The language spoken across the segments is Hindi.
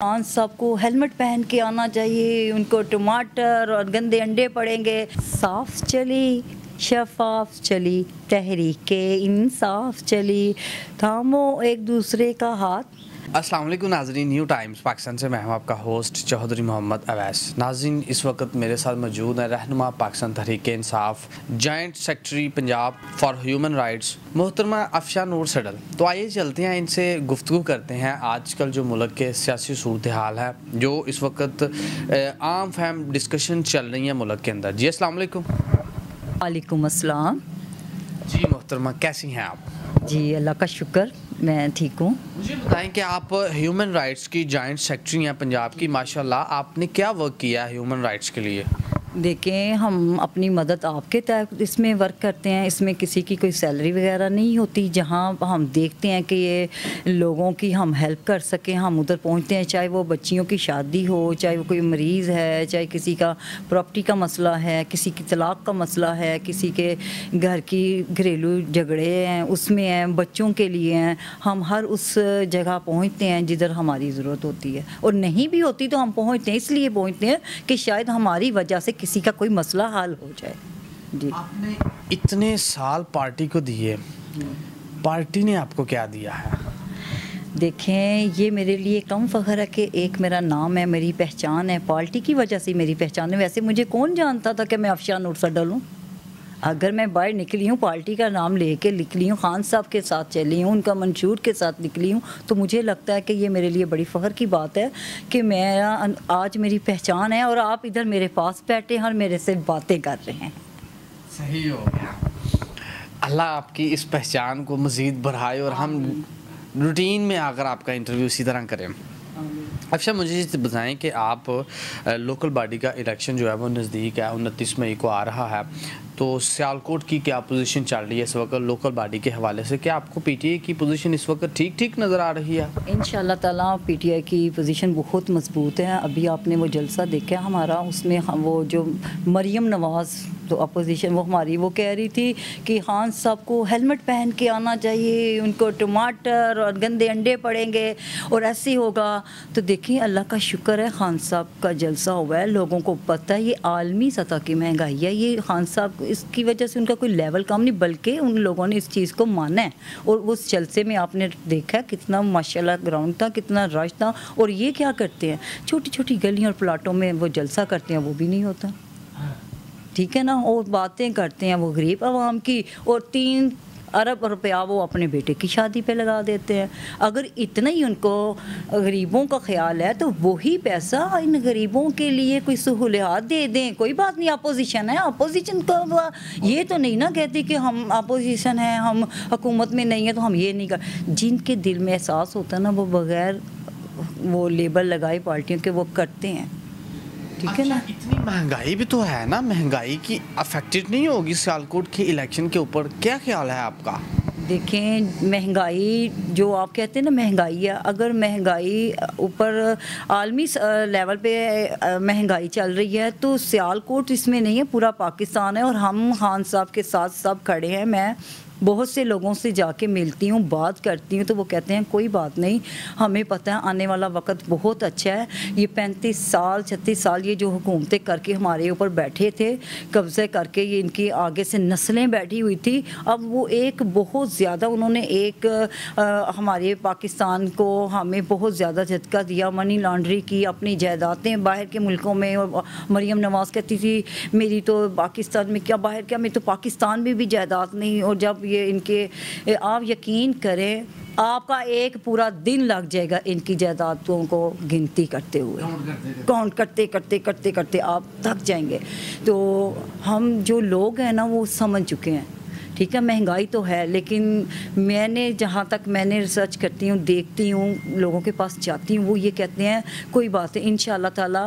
खान साहब को हेलमेट पहन के आना चाहिए, उनको टमाटर और गंदे अंडे पड़ेंगे। साफ चली शफाफ चली तहरीके इंसाफ चली, थामो एक दूसरे का हाथ। अस्सलाम वालेकुम नाज़रीन, न्यू टाइम्स पाकिस्तान से मैं हूं आपका होस्ट चौधरी मोहम्मद अवैस। नाज़रीन, इस वक्त मेरे साथ मौजूद है रहनुमा Pakistan Tehreek Insaf, joint secretary Punjab for human rights मोहतरमा अफशा नूर सडल। तो आइए चलते हैं, इनसे गुफ्तगू करते हैं आजकल जो मुल्क के सियासी सूरत हाल है, जो इस वक्त आम फहम डिस्कशन चल रही है मुल्क के अंदर। जी अस्सलाम वालेकुम। वालेकुम अस्सलाम। जी मोहतरमा, कैसी हैं आप? जी अल्लाह का शुक्र, मैं ठीक हूँ। मुझे बताएं कि आप ह्यूमन राइट्स की जॉइंट सेक्रेटरी हैं पंजाब की, माशाल्लाह। आपने क्या वर्क किया है ह्यूमन राइट्स के लिए? देखें, हम अपनी मदद आपके तहत इसमें वर्क करते हैं। इसमें किसी की कोई सैलरी वगैरह नहीं होती। जहाँ हम देखते हैं कि ये लोगों की हम हेल्प कर सकें, हम उधर पहुँचते हैं। चाहे वो बच्चियों की शादी हो, चाहे वो कोई मरीज़ है, चाहे किसी का प्रॉपर्टी का मसला है, किसी की तलाक का मसला है, किसी के घर की घरेलू झगड़े हैं उसमें हैं, बच्चों के लिए हैं। हम हर उस जगह पहुँचते हैं जिधर हमारी ज़रूरत होती है, और नहीं भी होती तो हम पहुँचते हैं। इसलिए पहुँचते हैं कि शायद हमारी वजह से किसी का कोई मसला हल हो जाए। जी, आपने इतने साल पार्टी को दिए, पार्टी ने आपको क्या दिया है? देखें, ये मेरे लिए कम फ़ख्र है कि एक मेरा नाम है, मेरी पहचान है, पार्टी की वजह से मेरी पहचान है। वैसे मुझे कौन जानता था कि मैं अफशा नूर सडल हूँ। अगर मैं बाहर निकली हूँ, पार्टी का नाम लेके निकली हूँ, खान साहब के साथ चली हूँ, उनका मंशूर के साथ निकली हूँ, तो मुझे लगता है कि ये मेरे लिए बड़ी फ़ख्र की बात है कि मेरा आज मेरी पहचान है और आप इधर मेरे पास बैठे हैं और मेरे से बातें कर रहे हैं। सही हो गया। अल्लाह आपकी इस पहचान को मज़ीद बढ़ाए और हम रूटीन में आकर आपका इंटरव्यू इसी तरह करें। अच्छा, मुझे बताएं कि आप लोकल बॉडी का इलेक्शन जो है वो नज़दीक है, 29 मई को आ रहा है, तो सियालकोट की क्या पोजीशन चल रही है इस वक्त लोकल बॉडी के हवाले से? क्या आपको पीटीआई की पोजीशन इस वक्त ठीक ठीक नज़र आ रही है? इंशाल्लाह ताला पीटीआई की पोजीशन बहुत मजबूत है। अभी आपने वो जलसा देखा हमारा, उसमें वो जो मरियम नवाज़ तो अपोजिशन वो हमारी वो कह रही थी कि खान साहब को हेलमेट पहन के आना चाहिए, उनको टमाटर और गंदे अंडे पड़ेंगे और ऐसे होगा। तो देखिए, अल्लाह का शुक्र है, खान साहब का जलसा हुआ है, लोगों को पता है ये आलमी सतह की महंगाई है। ये खान साहब इसकी वजह से उनका कोई लेवल कम नहीं, बल्कि उन लोगों ने इस चीज़ को माना है। और उस जलसे में आपने देखा कितना माशाल्लाह ग्राउंड था, कितना रश था। और ये क्या करते हैं, छोटी छोटी गलियों और प्लाटों में वो जलसा करते हैं, वो भी नहीं होता, ठीक है ना। और बातें करते हैं वो गरीब आवाम की, और 3 अरब रुपया वो अपने बेटे की शादी पे लगा देते हैं। अगर इतना ही उनको गरीबों का ख्याल है तो वही पैसा इन गरीबों के लिए कोई सहूलियात दे दें। कोई बात नहीं, अपोजिशन है, अपोजिशन का ये तो नहीं ना कहती कि हम अपोजिशन है, हम हुकूमत में नहीं है तो हम ये नहीं कर। जिनके दिल में एहसास होता है ना, वो बगैर वो लेबल लगाए पार्टियों के वो करते हैं, ठीक है ना। इतनी महंगाई भी तो है ना, महंगाई की अफेक्टेड नहीं होगी सियालकोट के इलेक्शन के ऊपर? क्या ख्याल है आपका? देखें, महंगाई जो आप कहते हैं ना महंगाई है, अगर महंगाई ऊपर आलमी लेवल पे महंगाई चल रही है तो सियालकोट इसमें नहीं है, पूरा पाकिस्तान है। और हम खान साहब के साथ सब खड़े हैं। मैं बहुत से लोगों से जाके मिलती हूँ, बात करती हूँ, तो वो कहते हैं कोई बात नहीं, हमें पता है आने वाला वक्त बहुत अच्छा है। ये 35 साल 36 साल ये जो हुकूमतें करके हमारे ऊपर बैठे थे, कब्ज़े करके, ये इनकी आगे से नस्लें बैठी हुई थी। अब वो एक बहुत ज़्यादा उन्होंने एक हमारे पाकिस्तान को हमें बहुत ज़्यादा झटका दिया, मनी लॉन्ड्री की, अपनी जायदादें बाहर के मुल्कों में। और मरियम नवाज़ कहती थी मेरी तो पाकिस्तान में क्या, बाहर क्या, मैं तो पाकिस्तान में भी जायदाद नहीं। और जब ये इनके, आप यकीन करें, आपका एक पूरा दिन लग जाएगा इनकी जायदादों को गिनती करते हुए, काउंट करते करते करते करते आप थक जाएंगे। तो हम जो लोग हैं ना वो समझ चुके हैं, ठीक है। महंगाई तो है, लेकिन मैंने जहाँ तक मैंने रिसर्च करती हूँ, देखती हूँ, लोगों के पास जाती हूँ, वो ये कहते हैं कोई बात है, इंशाअल्लाह ताला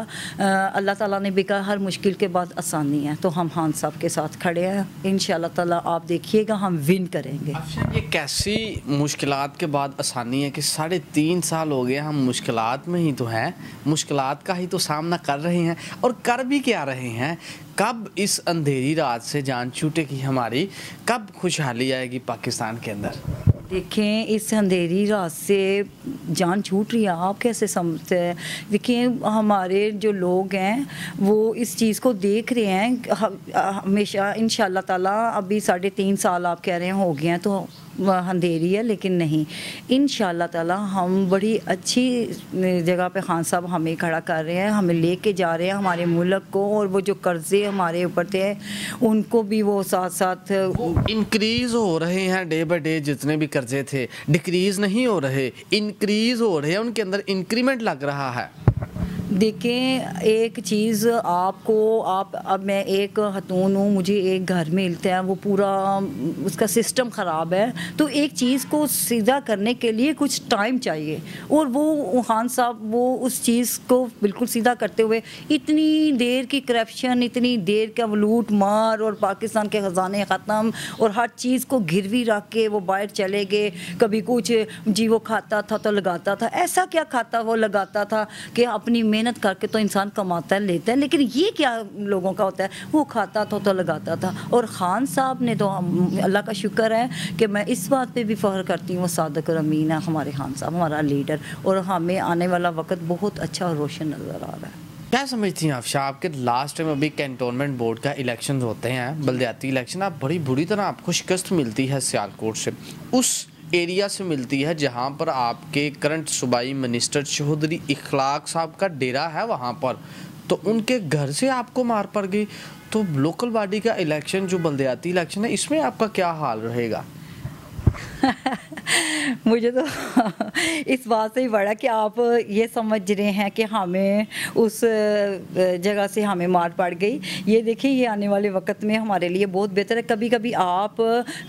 अल्लाह ताला ने भी कहा हर मुश्किल के बाद आसानी है। तो हम खान साहब के साथ खड़े हैं, इंशाअल्लाह ताला आप देखिएगा हम विन करेंगे। अच्छा, ये कैसी मुश्किलात के बाद आसानी है कि 3.5 साल हो गए हम मुश्किलात में ही तो हैं, मुश्किलात का ही तो सामना कर रहे हैं और कर भी क्या रहे हैं। कब इस अंधेरी रात से जान छूटेगी हमारी, कब खुशहाली आएगी पाकिस्तान के अंदर? देखें, इस अंधेरी रात से जान छूट रही है, आप कैसे समझते हैं? देखिए, हमारे जो लोग हैं वो इस चीज़ को देख रहे हैं हमेशा। इंशाल्लाह ताला अभी 3.5 साल आप कह रहे हैं हो गए हैं, तो अंधेरी है, लेकिन नहीं, इंशाल्लाह ताला हम बड़ी अच्छी जगह पे खान साहब हमें खड़ा कर रहे हैं, हमें लेके जा रहे हैं हमारे मुल्क को। और वो जो कर्जे हमारे ऊपर थे उनको भी वो साथ साथ इंक्रीज हो रहे हैं डे बाय डे। जितने भी कर्जे थे डिक्रीज नहीं हो रहे, इंक्रीज हो रहे हैं, उनके अंदर इंक्रीमेंट लग रहा है। देखें, एक चीज़ आपको, अब मैं एक खतून हूँ, मुझे एक घर मिलता है, वो पूरा उसका सिस्टम ख़राब है, तो एक चीज़ को सीधा करने के लिए कुछ टाइम चाहिए। और वो खान साहब वो उस चीज़ को बिल्कुल सीधा करते हुए इतनी देर की करप्शन, इतनी देर का लूट मार, और पाकिस्तान के ख़जाने ख़त्म, और हर चीज़ को गिरवी रख के वो बाहर चले गए। कभी कुछ जी वो खाता था तो लगाता था, ऐसा क्या खाता वो लगाता था कि अपनी मेहनत करके तो इंसान कमाता है, लेता है, लेकिन ये क्या लोगों का होता है, वो खाता था तो लगाता था। और खान साहब ने तो, अल्लाह का शुक्र है कि मैं इस बात पे भी फ़ख्र करती हूँ, वो सादिक और अमीन है हमारे खान साहब, हमारा लीडर, और हमें आने वाला वक्त बहुत अच्छा और रोशन नज़र आ रहा है। क्या समझती हैं आप शाह, आपके लास्ट टाइम अभी कैंटोनमेंट बोर्ड का इलेक्शन होते हैं, बल्दियाती इलेक्शन, आप बड़ी बुरी तरह आपको शिकस्त मिलती है सियालकोट से, उस एरिया से मिलती है जहां पर आपके करंट सूबाई मिनिस्टर चौधरी इखलाक साहब का डेरा है, वहां पर तो उनके घर से आपको मार पड़ गई। तो लोकल बॉडी का इलेक्शन जो बल्दियाती इलेक्शन है, इसमें आपका क्या हाल रहेगा? मुझे तो इस बात से ही बड़ा कि आप ये समझ रहे हैं कि हमें उस जगह से हमें मार पड़ गई। ये देखिए, ये आने वाले वक्त में हमारे लिए बहुत बेहतर है। कभी कभी आप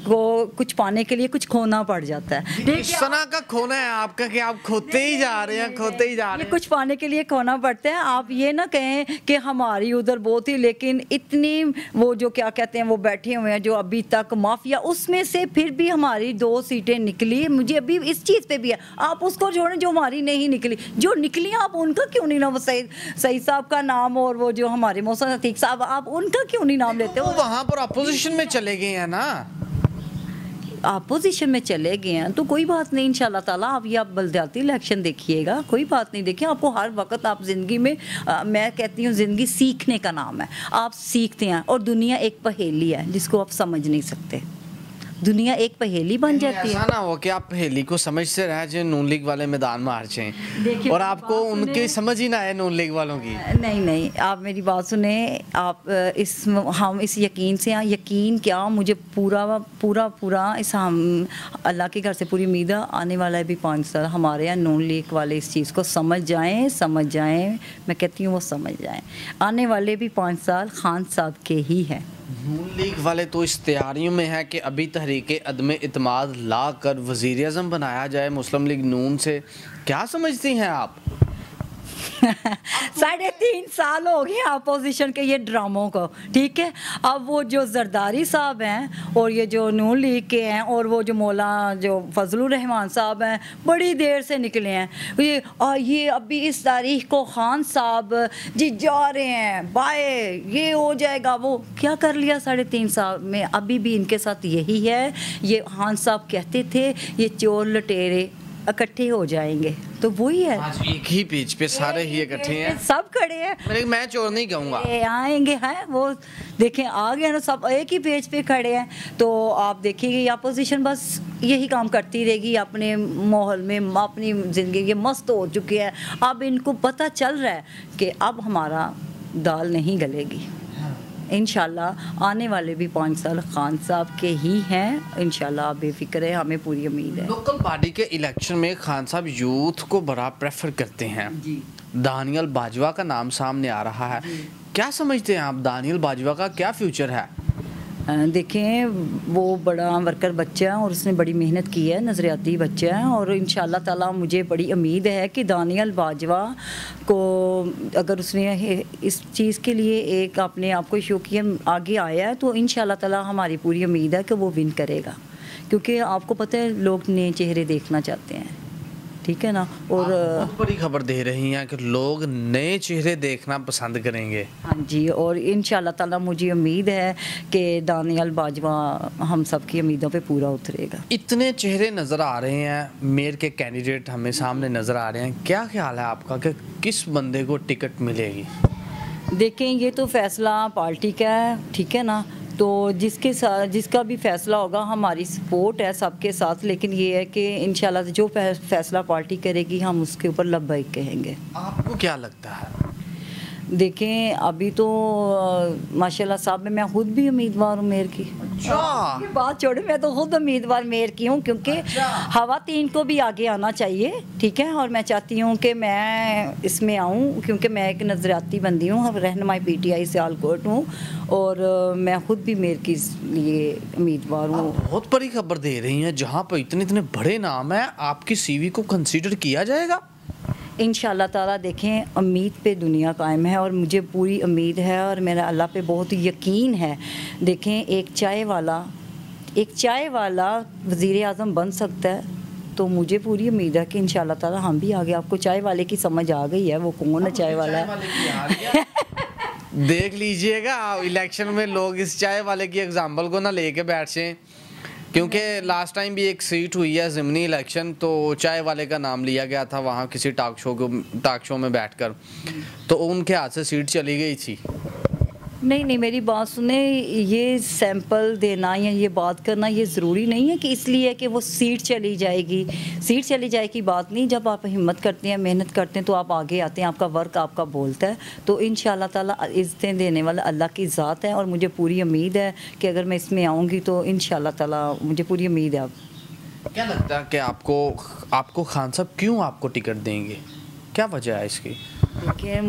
को कुछ पाने के लिए कुछ खोना पड़ जाता है। इस तरह का खोना है आपका कि आप खोते ही जा रहे हैं, खोते ही जा रहे हैं। कुछ पाने के लिए खोना पड़ता है। आप ये ना कहें कि हमारी उधर बहुत ही, लेकिन इतनी वो जो क्या कहते हैं वो बैठे हुए हैं जो अभी तक माफिया, उसमें से फिर भी हमारी 2 सीटें निकली। मुझे अभी इस चीज़ पे भी है, आप उसको छोड़ें जो हमारी नहीं निकली, जो निकली आप उनका क्यों नहीं नाम, सईद साहब का नाम, और वो जो हमारे मौसम अतीक साहब, आप उनका क्यों नहीं नाम लेते? वो वहाँ पर अपोजिशन में चले गए हैं ना, अपोजिशन में चले गए हैं तो कोई बात नहीं, इंशाल्लाह ताला आप ये बल्दियाती इलेक्शन देखिएगा, कोई बात नहीं। देखिए, आपको हर वक्त आप ज़िंदगी में मैं कहती हूँ ज़िंदगी सीखने का नाम है, आप सीखते हैं। और दुनिया एक पहेली है जिसको आप समझ नहीं सकते, दुनिया एक पहेली बन जाती है। ऐसा ना हो कि आप पहेली को समझते रह जाए, नून लीग वाले मैदान में हार जाएं और आपको उनकी समझ ही ना आए नून लीग वालों की। नहीं नहीं, आप मेरी बात सुने, आप हम इस यकीन से हैं, यकीन क्या, मुझे पूरा पूरा पूरा इस हम अल्लाह के घर से पूरी उम्मीद है, आने वाला है भी 5 साल हमारे यहाँ नून लीग वाले इस चीज़ को समझ जाएं, मैं कहती हूँ वो समझ जाएं। आने वाले भी 5 साल खान साहब के ही हैं। नून लीग वाले तो इस तैयारियों में है कि अभी तहरीके अदम इत्माद ला कर वज़ीर आज़म बनाया जाए मुस्लिम लीग नून से। क्या समझती हैं आप? 3.5 साल हो गए अपोजिशन के ये ड्रामों को, ठीक है। अब वो जो जरदारी साहब हैं और ये जो नून लीग के हैं और वो जो मौला जो फजलुर रहमान साहब हैं, बड़ी देर से निकले हैं। ये अभी इस तारीख को खान साहब जी जा रहे हैं बाय, ये हो जाएगा, वो क्या कर लिया 3.5 साल में। अभी भी इनके साथ यही है। ये खान साहब कहते थे ये चोर लटेरे इकट्ठे हो जाएंगे, तो वही है, आज एक ही पेज पे सारे ही इकट्ठे हैं, सब खड़े हैं। मैं चोर नहीं कहूँगा, आएंगे हैं वो, देखें आ गए ना, सब एक ही पेज पे खड़े हैं। तो आप देखिए ये अपोजिशन बस यही काम करती रहेगी, अपने माहौल में अपनी ज़िंदगी के मस्त हो चुके हैं। अब इनको पता चल रहा है कि अब हमारा दाल नहीं गलेगी। इंशाल्लाह आने वाले भी 5 साल खान साहब के ही हैं, इंशाल्लाह आप बेफिक्र है, हमें पूरी उम्मीद है। लोकल बॉडी के इलेक्शन में खान साहब यूथ को बड़ा प्रेफर करते हैं जी। दानियल बाजवा का नाम सामने आ रहा है, क्या समझते हैं आप, दानियल बाजवा का क्या फ्यूचर है? देखें, वो बड़ा वर्कर बच्चा है और उसने बड़ी मेहनत की है, नज़रियाती बच्चा है, और इंशाल्लाह ताला मुझे बड़ी उम्मीद है कि दानियल बाजवा को अगर उसने इस चीज़ के लिए एक अपने आप को शो किया आगे आया है, तो इंशाल्लाह ताला हमारी पूरी उम्मीद है कि वो विन करेगा। क्योंकि आपको पता है लोग नए चेहरे देखना चाहते हैं, ठीक है ना। और बहुत बड़ी खबर दे रही हैं कि लोग नए चेहरे देखना पसंद करेंगे। हाँ जी, और इंशाल्लाह ताला मुझे उम्मीद है कि दानियाल बाजवा हम सब की उम्मीदों पे पूरा उतरेगा। इतने चेहरे नज़र आ रहे हैं, मेयर के कैंडिडेट हमें सामने नज़र आ रहे हैं, क्या ख्याल है आपका कि किस बंदे को टिकट मिलेगी? देखें, ये तो फैसला पार्टी का है, ठीक है ना। तो जिसके साथ जिसका भी फैसला होगा, हमारी सपोर्ट है सबके साथ, लेकिन ये है कि इंशाल्लाह जो फैसला पार्टी करेगी हम उसके ऊपर लब्बैक कहेंगे। आपको क्या लगता है? देखें, अभी तो माशाल्लाह साहब मैं खुद भी उम्मीदवार हूँ मेयर की। अच्छा, ये बात छोड़े, मैं तो खुद उम्मीदवार मेयर की हूँ, क्योंकि खवातीन को भी आगे आना चाहिए, ठीक है। और मैं चाहती हूँ कि मैं इसमें आऊँ, क्योंकि मैं एक नज़रियाती बंदी हूँ, रहनुमाई PTI सियालकोट हूँ, और मैं खुद भी मेयर के लिए उम्मीदवार हूँ। बहुत बड़ी खबर दे रही हैं, जहाँ पर इतने इतने बड़े नाम हैं, आपकी CV को कंसीडर किया जाएगा? इंशाल्लाह ताला देखें, उम्मीद पे दुनिया कायम है, और मुझे पूरी उम्मीद है और मेरा अल्लाह पे बहुत यकीन है। देखें, एक चाय वाला वज़ीर आज़म बन सकता है, तो मुझे पूरी उम्मीद है कि इंशाल्लाह ताला हम भी आगे। आपको चाय वाले की समझ आ गई है, वो कौन है चाय वाला? देख लीजिएगा, इलेक्शन में लोग इस चाय वाले की एग्जाम्पल को ना लेके बैठ जाएं, क्योंकि लास्ट टाइम भी एक सीट हुई है ज़िमनी इलेक्शन, तो चाय वाले का नाम लिया गया था वहाँ किसी टॉक शो में बैठकर, तो उनके हाथ से सीट चली गई थी। नहीं, मेरी बात सुने, ये सैंपल देना या ये बात करना ये ज़रूरी नहीं है कि इसलिए कि वो सीट चली जाए की बात नहीं। जब आप हिम्मत करते हैं, मेहनत करते हैं, तो आप आगे आते हैं, आपका वर्क आपका बोलता है। तो इंशाल्लाह ताला इज़्ज़तें देने वाला अल्लाह की ज़ात है, और मुझे पूरी उम्मीद है कि अगर मैं इसमें आऊँगी तो इंशाल्लाह ताला मुझे पूरी उम्मीद है। क्या लगता है कि आपको खान साहब क्यों आपको टिकट देंगे, क्या वजह है इसकी? देखिए,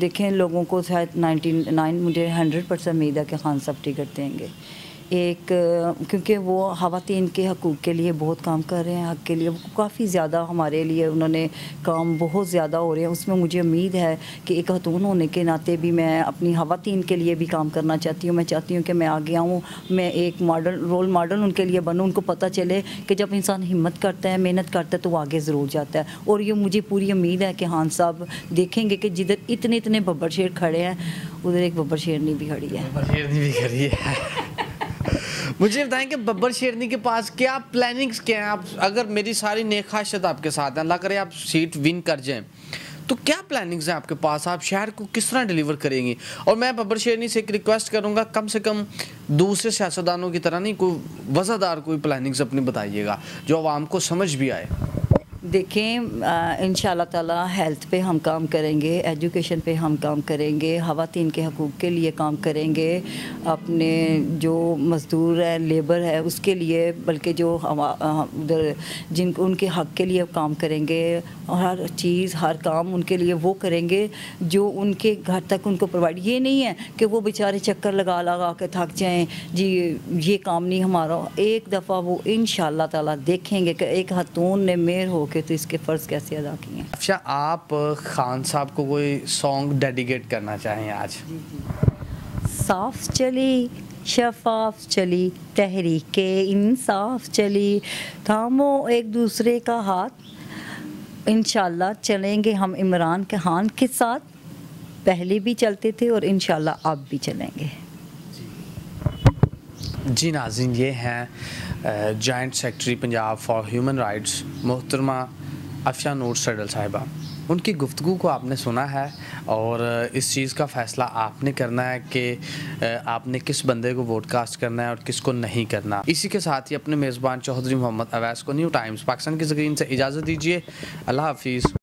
देखें, लोगों को शायद 99 मुझे 100% उम्मीद है कि खान साहब टिकट देंगे। क्योंकि वो ख़वातीन के हकूक़ के लिए बहुत काम कर रहे हैं, हक़ के लिए काफ़ी ज़्यादा हमारे लिए उन्होंने काम बहुत ज़्यादा हो रहे हैं। उसमें मुझे उम्मीद है कि एक ख़तून होने के नाते भी मैं अपनी ख़वातीन के लिए भी काम करना चाहती हूँ। मैं चाहती हूँ कि मैं आगे आऊँ, मैं एक रोल मॉडल उनके लिए बनूँ, उनको पता चले कि जब इंसान हिम्मत करता है, मेहनत करता है, तो वो आगे ज़रूर जाता है। और ये मुझे पूरी उम्मीद है कि खान साहब देखेंगे कि जिधर इतने बब्बर शेर खड़े हैं, उधर एक बब्बर शेरनी भी खड़ी है। मुझे बताएं कि बब्बर शेरनी के पास क्या प्लानिंग्स क्या हैं? आप, अगर मेरी सारी नेक ख्वाहिशात आपके साथ हैं, अल्लाह करे आप सीट विन कर जाएं, तो क्या प्लानिंग्स हैं आपके पास? आप शहर को किस तरह डिलीवर करेंगी? और मैं बब्बर शेरनी से एक रिक्वेस्ट करूंगा, कम से कम दूसरे सियासतदानों की तरह नहीं, कोई वज़ादार कोई प्लानिंग्स अपनी बताइएगा जो आवाम को समझ भी आए। देखें, इंशाल्लाह ताला हेल्थ पे हम काम करेंगे, एजुकेशन पे हम काम करेंगे, ख़वातीन के हकूक़ के लिए काम करेंगे, अपने जो मज़दूर है, लेबर है, उसके लिए, बल्कि जो उधर जिनको उनके हक़ के लिए काम करेंगे, और हर चीज़ हर काम उनके लिए वो करेंगे जो उनके घर तक उनको प्रोवाइड। ये नहीं है कि वो बेचारे चक्कर लगा के थक जाएँ, जी ये काम नहीं हमारा। एक दफ़ा वो इंशाल्लाह ताला देखेंगे कि एक खातून ने मेयर हो के तो इसके फ़र्ज़ कैसे अदा किए। अच्छा, आप खान साहब को कोई सॉन्ग डेडिकेट करना चाहें आज? साफ चली शफाफ चली तहरीके इंसाफ चली, थामो एक दूसरे का हाथ, इंशाल्लाह चलेंगे हम इमरान खान के साथ। पहले भी चलते थे और इंशाल्लाह अब भी चलेंगे। जी नाज़रीन, ये हैं joint secretary Punjab for human rights मोहतरमा अफशा नूर सडल साहिबा। उनकी गुफ्तगू को आपने सुना है, और इस चीज़ का फ़ैसला आपने करना है कि आपने किस बंदे को वोट कास्ट करना है और किसको नहीं करना। इसी के साथ ही अपने मेज़बान चौधरी मोहम्मद अवैस को न्यू टाइम्स पाकिस्तान की स्क्रीन से इजाज़त दीजिए। अल्लाह हाफिज़।